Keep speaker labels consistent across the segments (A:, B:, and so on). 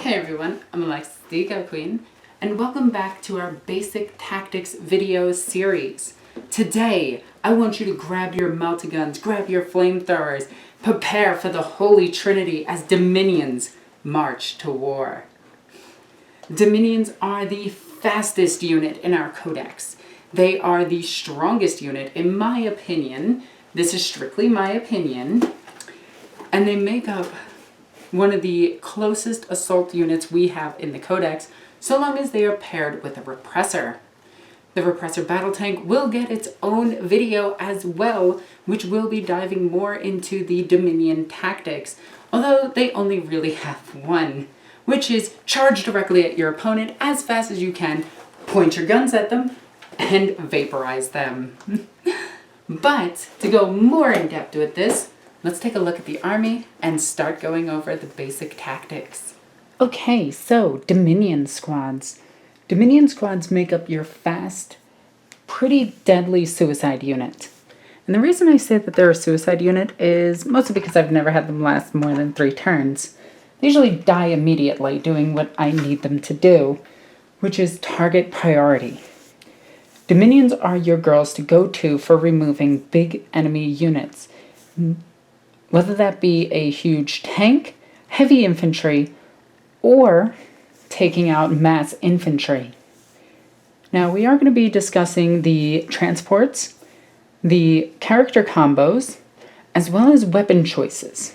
A: Hey everyone, I'm Alexis the Egoqueen, and welcome back to our Basic Tactics video series. Today, I want you to grab your melta-guns, grab your flamethrowers, prepare for the Holy Trinity as Dominions march to war. Dominions are the fastest unit in our codex. They are the strongest unit, in my opinion. This is strictly my opinion. And they make up one of the closest assault units we have in the codex, so long as they are paired with a Repressor. The Repressor battle tank will get its own video as well, which will be diving more into the Dominion tactics, although they only really have one, which is charge directly at your opponent as fast as you can, point your guns at them, and vaporize them. But to go more in depth with this, let's take a look at the army and start going over the basic tactics. Okay, so Dominion squads. Dominion squads make up your fast, pretty deadly suicide unit. And the reason I say that they're a suicide unit is mostly because I've never had them last more than 3 turns. They usually die immediately doing what I need them to do, which is target priority. Dominions are your girls to go to for removing big enemy units, whether that be a huge tank, heavy infantry, or taking out mass infantry. Now, we are going to be discussing the transports, the character combos, as well as weapon choices.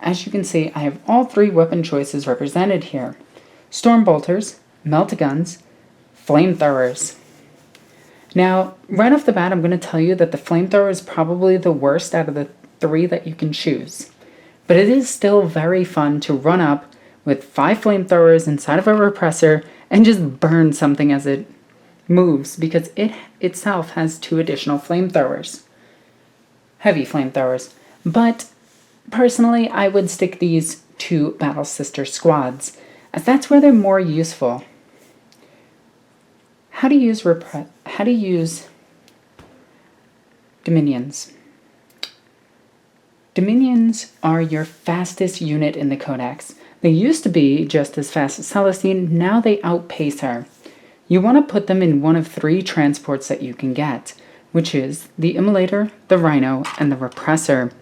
A: As you can see, I have all 3 weapon choices represented here. Stormbolters, melta-guns, flamethrowers. Now, right off the bat, I'm going to tell you that the flamethrower is probably the worst out of the 3 that you can choose. But it is still very fun to run up with 5 flamethrowers inside of a repressor and just burn something as it moves, because it itself has 2 additional flamethrowers. Heavy flamethrowers. But personally, I would stick these to Battle Sister squads, as that's where they're more useful. How to use Dominions. Dominions are your fastest unit in the codex. They used to be just as fast as Celestine, now they outpace her. You want to put them in one of 3 transports that you can get, which is the Immolator, the Rhino, and the Repressor.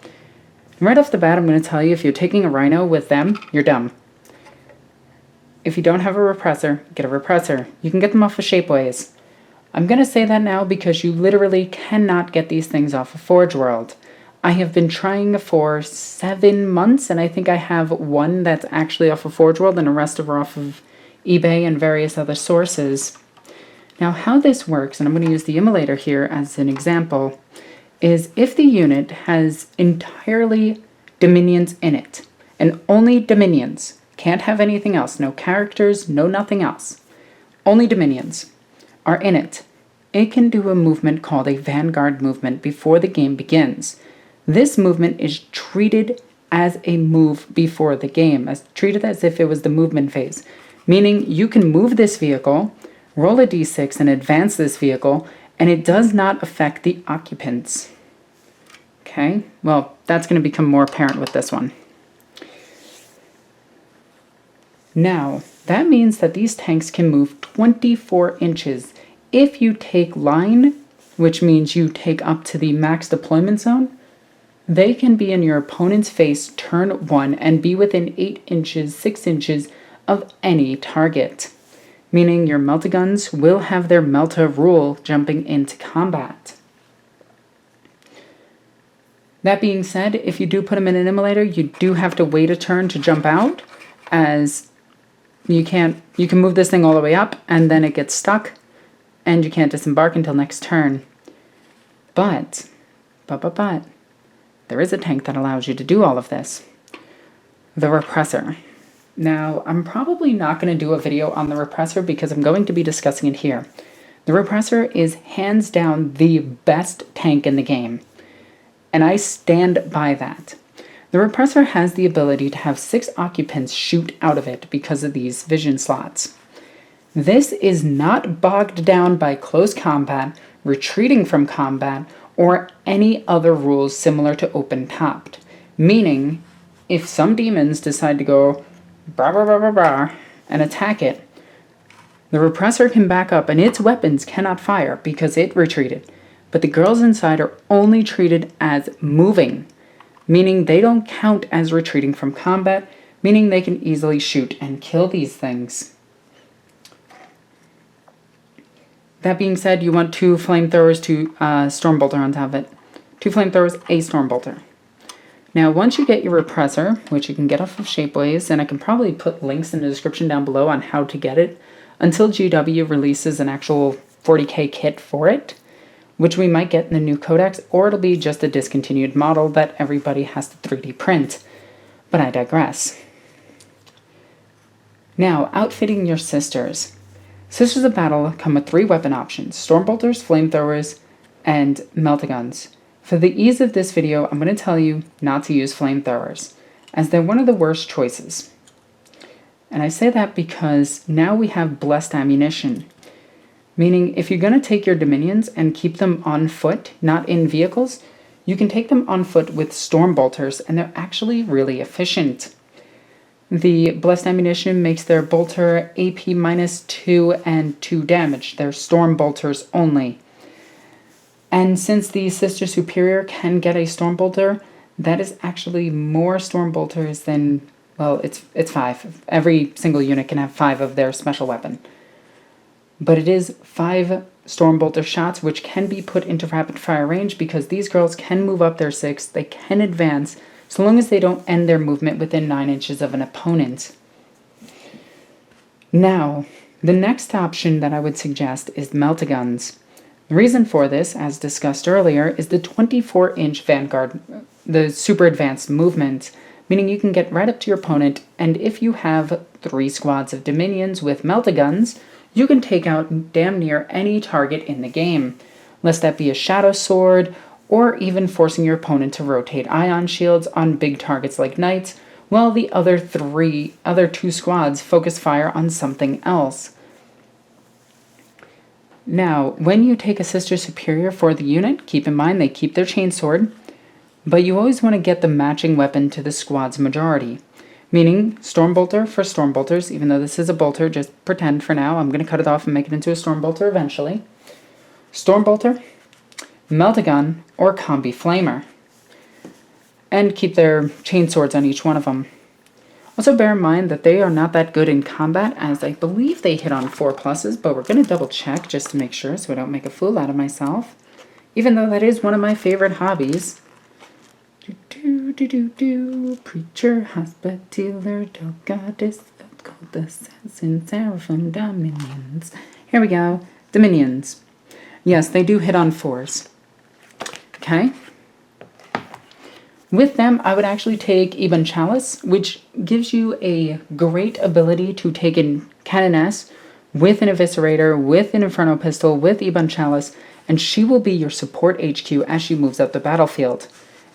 A: Right off the bat, I'm going to tell you, if you're taking a Rhino with them, you're dumb. If you don't have a Repressor, get a Repressor. You can get them off of Shapeways. I'm going to say that now because you literally cannot get these things off of Forge World. I have been trying for 7 months, and I think I have one that's actually off of Forge World, and the rest are off of eBay and various other sources. Now, how this works, and I'm going to use the Immolator here as an example, is if the unit has entirely Dominions in it, and only Dominions, can't have anything else, no characters, no nothing else, only Dominions are in it, it can do a movement called a vanguard movement before the game begins. This movement is treated as a move before the game, treated as if it was the movement phase, meaning you can move this vehicle, roll a d6, and advance this vehicle, and it does not affect the occupants. Okay, well, that's going to become more apparent with this one. Now, that means that these tanks can move 24 inches. If you take line, which means you take up to the max deployment zone, they can be in your opponent's face turn 1 and be within 8 inches, 6 inches of any target. Meaning your melta-guns will have their melta rule jumping into combat. That being said, if you do put them in an Immolator, you do have to wait a turn to jump out, as you can move this thing all the way up and then it gets stuck and you can't disembark until next turn. But, there is a tank that allows you to do all of this. The Repressor. Now, I'm probably not going to do a video on the Repressor because I'm going to be discussing it here. The Repressor is hands down the best tank in the game, and I stand by that. The Repressor has the ability to have 6 occupants shoot out of it because of these vision slots. This is not bogged down by close combat, retreating from combat, or any other rules similar to open-topped. Meaning, if some demons decide to go and attack it, the Repressor can back up and its weapons cannot fire because it retreated. But the girls inside are only treated as moving, meaning they don't count as retreating from combat, meaning they can easily shoot and kill these things. That being said, you want 2 flamethrowers, 2 Stormbolter on top of it. 2 flamethrowers, a Stormbolter. Now, once you get your Repressor, which you can get off of Shapeways, and I can probably put links in the description down below on how to get it, until GW releases an actual 40k kit for it, which we might get in the new codex, or it'll be just a discontinued model that everybody has to 3D print. But I digress. Now, outfitting your sisters. Sisters of Battle come with 3 weapon options: Stormbolters, Flamethrowers, and Meltaguns. For the ease of this video, I'm going to tell you not to use Flamethrowers, as they're one of the worst choices. And I say that because now we have Blessed Ammunition, meaning if you're going to take your Dominions and keep them on foot, not in vehicles, you can take them on foot with Stormbolters, and they're actually really efficient. The Blessed Ammunition makes their bolter AP -2 and 2 damage. They're Stormbolters only. And since the Sister Superior can get a Stormbolter, that is actually more Stormbolters than, well, it's 5. Every single unit can have 5 of their special weapon. But it is 5 Stormbolter shots, which can be put into rapid fire range because these girls can move up their 6, they can advance, so long as they don't end their movement within 9 inches of an opponent. Now, the next option that I would suggest is Meltaguns. The reason for this, as discussed earlier, is the 24-inch vanguard, the super advanced movement, meaning you can get right up to your opponent, and if you have 3 squads of Dominions with Meltaguns, you can take out damn near any target in the game, lest that be a Shadow Sword, or even forcing your opponent to rotate ion shields on big targets like Knights, while the other 2 squads focus fire on something else. Now, when you take a Sister Superior for the unit, keep in mind they keep their chainsword, but you always want to get the matching weapon to the squad's majority. Meaning, Stormbolter for Stormbolters, even though this is a bolter, just pretend for now, I'm going to cut it off and make it into a Stormbolter eventually. Stormbolter, Meltagun, or Combi Flamer. And keep their chainswords on each one of them. Also bear in mind that they are not that good in combat, as I believe they hit on 4+, but we're going to double check just to make sure so I don't make a fool out of myself. Even though that is one of my favorite hobbies. Preacher, hospitaller, dog goddess, called assassin, seraphim, dominions. Here we go. Dominions. Yes, they do hit on 4s. Okay. With them, I would actually take Ebon Chalice, which gives you a great ability to take a Canoness with an Eviscerator, with an Inferno Pistol, with Ebon Chalice, and she will be your support HQ as she moves up the battlefield.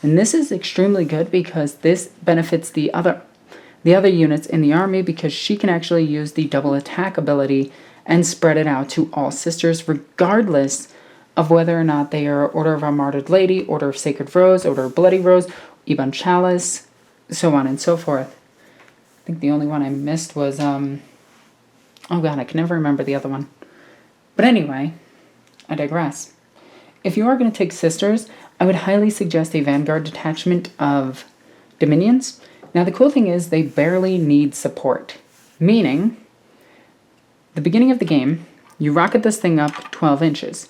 A: And this is extremely good because this benefits the other units in the army because she can actually use the double attack ability and spread it out to all sisters regardless of whether or not they are Order of Our Martyred Lady, Order of Sacred Rose, Order of Bloody Rose, Ebon Chalice, so on and so forth. I think the only one I missed was, oh god, I can never remember the other one. But anyway, I digress. If you are going to take sisters, I would highly suggest a Vanguard detachment of Dominions. Now the cool thing is they barely need support, meaning the beginning of the game, you rocket this thing up 12 inches.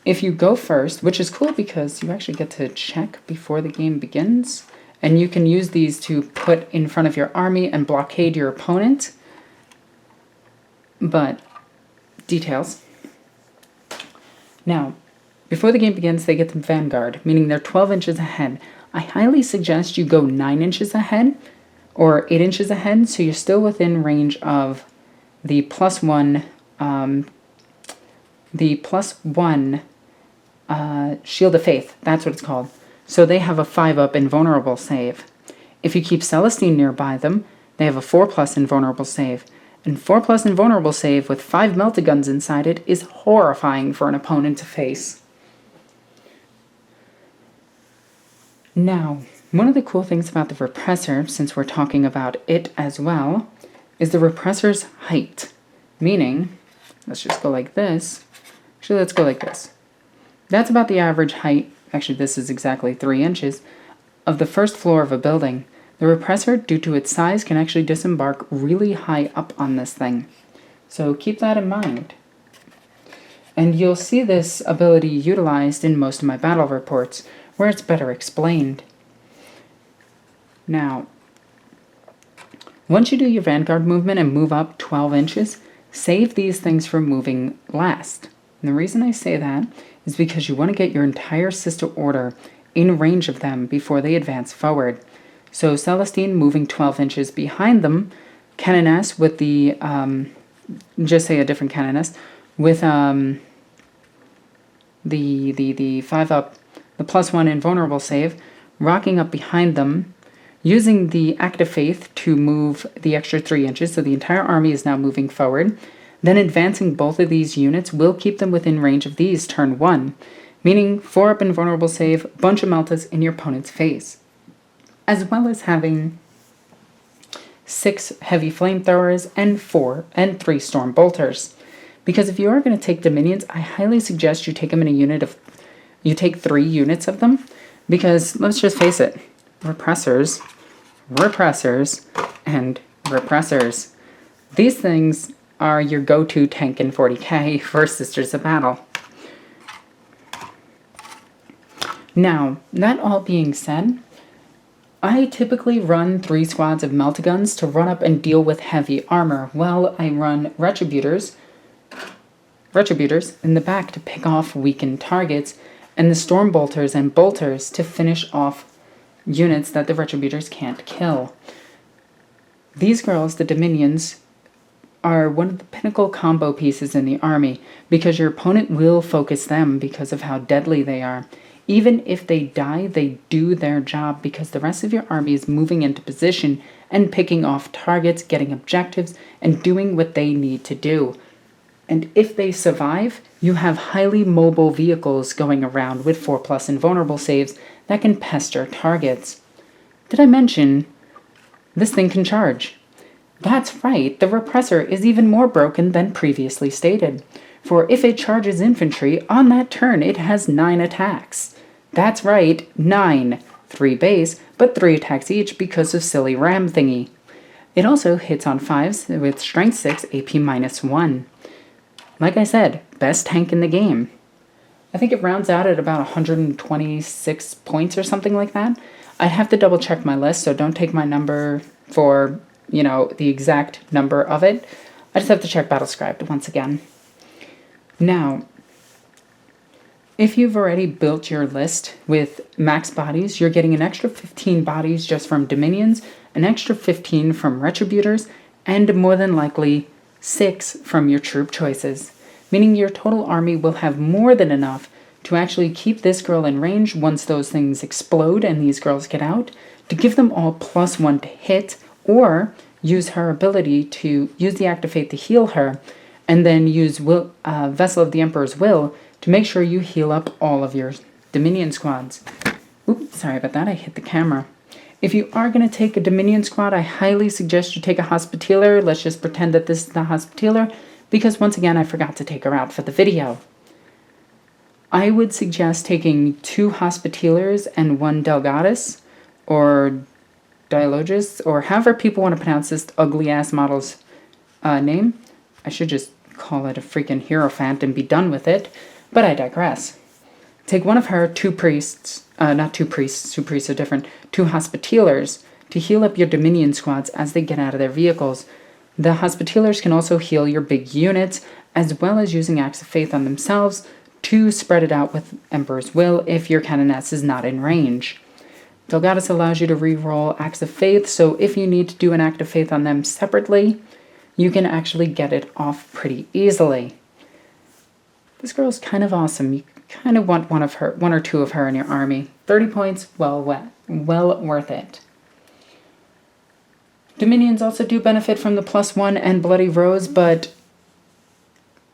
A: If you go first, which is cool because you actually get to check before the game begins, and you can use these to put in front of your army and blockade your opponent. But, details. Now, before the game begins, they get the Vanguard, meaning they're 12 inches ahead. I highly suggest you go 9 inches ahead, or 8 inches ahead, so you're still within range of the +1, Shield of Faith, that's what it's called. So they have a 5+ invulnerable save. If you keep Celestine nearby them, they have a 4+ invulnerable save. And 4+ invulnerable save with 5 Meltaguns inside it is horrifying for an opponent to face. Now, One of the cool things about the Repressor, since we're talking about it as well, is the Repressor's height. Meaning, let's just go like this. Actually, let's go like this. That's about the average height, actually this is exactly 3 inches, of the first floor of a building. The Repressor, due to its size, can actually disembark really high up on this thing. So keep that in mind. And you'll see this ability utilized in most of my battle reports, where it's better explained. Now, once you do your vanguard movement and move up 12 inches, save these things for moving last. And the reason I say that is because you want to get your entire sister order in range of them before they advance forward. So Celestine moving 12 inches behind them, Canoness with the, just say a different Canoness, with the 5 up, the +1 invulnerable save, rocking up behind them, using the Act of Faith to move the extra 3 inches, so the entire army is now moving forward. Then advancing both of these units will keep them within range of these turn 1, meaning 4 up invulnerable save, bunch of meltas in your opponent's face. As well as having 6 heavy flamethrowers and 3 storm bolters. Because if you are going to take Dominions, I highly suggest you take them in a unit of, you take 3 units of them, because let's just face it, Repressors, and Repressors. These things are your go-to tank in 40k for Sisters of Battle. Now, that all being said, I typically run 3 squads of Meltaguns to run up and deal with heavy armor, while I run Retributors in the back to pick off weakened targets, and the Storm Bolters and Bolters to finish off units that the Retributors can't kill. These girls, the Dominions, are one of the pinnacle combo pieces in the army, because your opponent will focus them because of how deadly they are. Even if they die, they do their job because the rest of your army is moving into position and picking off targets, getting objectives, and doing what they need to do. And if they survive, you have highly mobile vehicles going around with 4+ invulnerable saves that can pester targets. Did I mention this thing can charge? That's right, the Repressor is even more broken than previously stated. For if it charges infantry, on that turn it has 9 attacks. That's right, 9. 3 base, but 3 attacks each because of silly ram thingy. It also hits on 5s with strength 6, AP -1. Like I said, best tank in the game. I think it rounds out at about 126 points or something like that. I'd have to double check my list, so don't take my number for, you know, the exact number of it. I just have to check Battlescribed once again. Now, if you've already built your list with max bodies, you're getting an extra 15 bodies just from Dominions, an extra 15 from Retributors, and more than likely 6 from your troop choices, meaning your total army will have more than enough to actually keep this girl in range once those things explode and these girls get out, to give them all +1 to hit, or use her ability to use the Act of Faith to heal her, and then use Vessel of the Emperor's Will to make sure you heal up all of your Dominion squads. Oops, sorry about that, I hit the camera. If you are going to take a Dominion squad, I highly suggest you take a Hospitaller. Let's just pretend that this is the Hospitaller, because once again, I forgot to take her out for the video. I would suggest taking 2 Hospitallers and 1 Delgatus, or Dialogus, or however people want to pronounce this ugly-ass model's name. I should just call it a freaking Hierophant and be done with it, but I digress. Take one of her, 2 priests, not 2 priests, 2 priests are different, 2 Hospitallers to heal up your Dominion squads as they get out of their vehicles. The Hospitallers can also heal your big units, as well as using Acts of Faith on themselves to spread it out with Emperor's Will if your Canoness is not in range. Delgatus allows you to reroll Acts of Faith, so if you need to do an Act of Faith on them separately, you can actually get it off pretty easily. This girl's kind of awesome. You kind of want one or two of her in your army. 30 points, well worth it. Dominions also do benefit from the +1 and Bloody Rose, but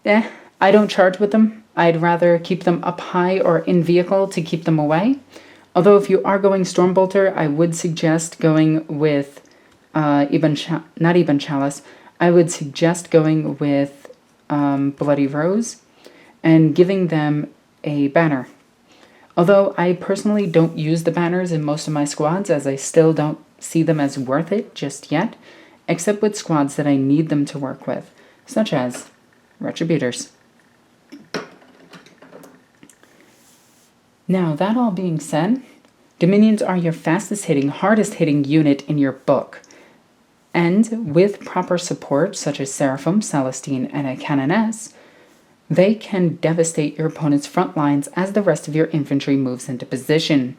A: I don't charge with them. I'd rather keep them up high or in vehicle to keep them away. Although if you are going Stormbolter, I would suggest going with, not Ebon Chalice, I would suggest going with Bloody Rose and giving them a banner. Although I personally don't use the banners in most of my squads, as I still don't see them as worth it just yet, except with squads that I need them to work with, such as Retributors. Now, that all being said, Dominions are your fastest hitting, hardest hitting unit in your book. And with proper support, such as Seraphim, Celestine, and a Canoness, they can devastate your opponent's front lines as the rest of your infantry moves into position.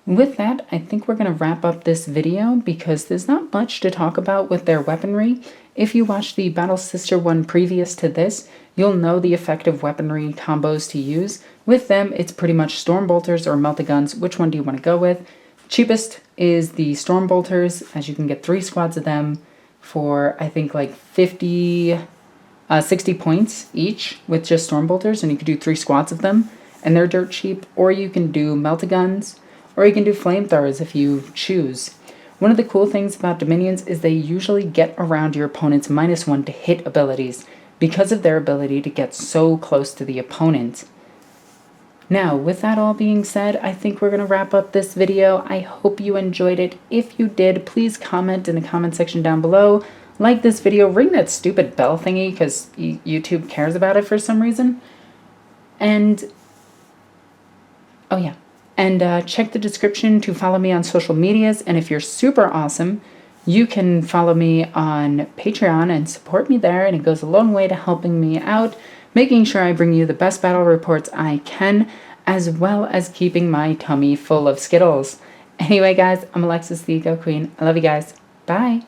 A: With that, I think we're going to wrap up this video because there's not much to talk about with their weaponry. If you watched the Battle Sister one previous to this, you'll know the effective weaponry combos to use. With them, it's pretty much Stormbolters or Meltaguns. Which one do you want to go with? Cheapest is the Stormbolters, as you can get 3 squads of them for, I think, like 60 points each with just Stormbolters, and you could do 3 squads of them, and they're dirt cheap. Or you can do Meltaguns, or you can do Flamethrowers if you choose. One of the cool things about Dominions is they usually get around your opponent's -1 to hit abilities because of their ability to get so close to the opponent. Now, with that all being said, I think we're going to wrap up this video. I hope you enjoyed it. If you did, please comment in the comment section down below. Like this video, ring that stupid bell thingy because YouTube cares about it for some reason. And, oh yeah, and check the description to follow me on social medias. And if you're super awesome, you can follow me on Patreon and support me there. And it goes a long way to helping me out, making sure I bring you the best battle reports I can, as well as keeping my tummy full of Skittles. Anyway, guys, I'm Alexis the Eco Queen. I love you guys. Bye.